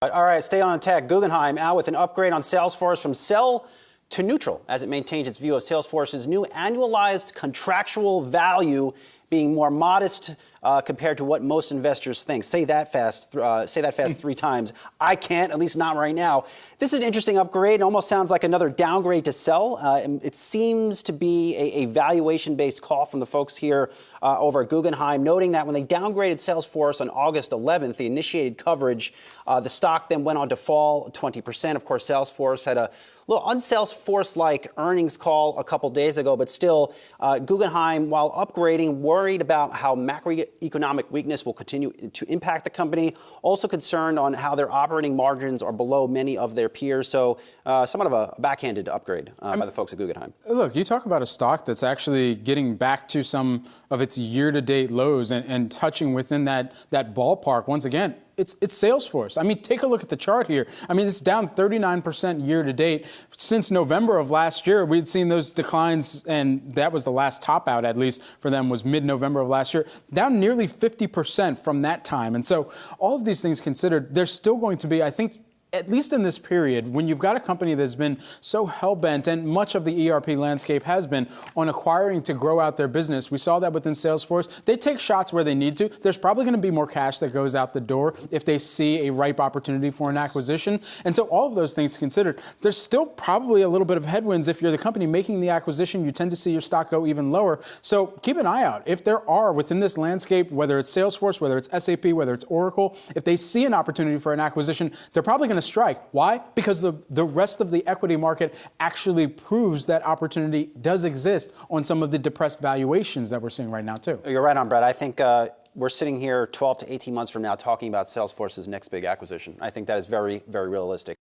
All right, stay on tech. Guggenheim out with an upgrade on Salesforce from sell to neutral as it maintains its view of Salesforce's new annualized contractual value being more modest compared to what most investors think. Say that fast 3 times. I can't, at least not right now. This is an interesting upgrade. It almost sounds like another downgrade to sell. It seems to be a valuation-based call from the folks here over at Guggenheim, noting that when they downgraded Salesforce on August 11th, the initiated coverage, the stock then went on to fall 20%. Of course, Salesforce had a little un-Salesforce-like earnings call a couple days ago, but still, Guggenheim, while upgrading, worried about how macroeconomic weakness will continue to impact the company, also concerned on how their operating margins are below many of their peers. So somewhat of a backhanded upgrade by the folks at Guggenheim. Look, you talk about a stock that's actually getting back to some of its year-to-date lows and touching within that ballpark once again. It's Salesforce. I mean, take a look at the chart here. I mean, it's down 39% year to date. Since November of last year, we'd seen those declines, and that was the last top out, at least for them, was mid-November of last year, down nearly 50% from that time. And so all of these things considered, there's still going to be, I think, at least in this period, when you've got a company that's been so hell-bent, and much of the ERP landscape has been, on acquiring to grow out their business. We saw that within Salesforce. They take shots where they need to. There's probably going to be more cash that goes out the door if they see a ripe opportunity for an acquisition. And so all of those things considered, there's still probably a little bit of headwinds. If you're the company making the acquisition, you tend to see your stock go even lower. So keep an eye out. If there are, within this landscape, whether it's Salesforce, whether it's SAP, whether it's Oracle, if they see an opportunity for an acquisition, they're probably going to strike. Why? Because the rest of the equity market actually proves that opportunity does exist on some of the depressed valuations that we're seeing right now, too. You're right on, Brett. I think we're sitting here 12 to 18 months from now talking about Salesforce's next big acquisition. I think that is very, very realistic.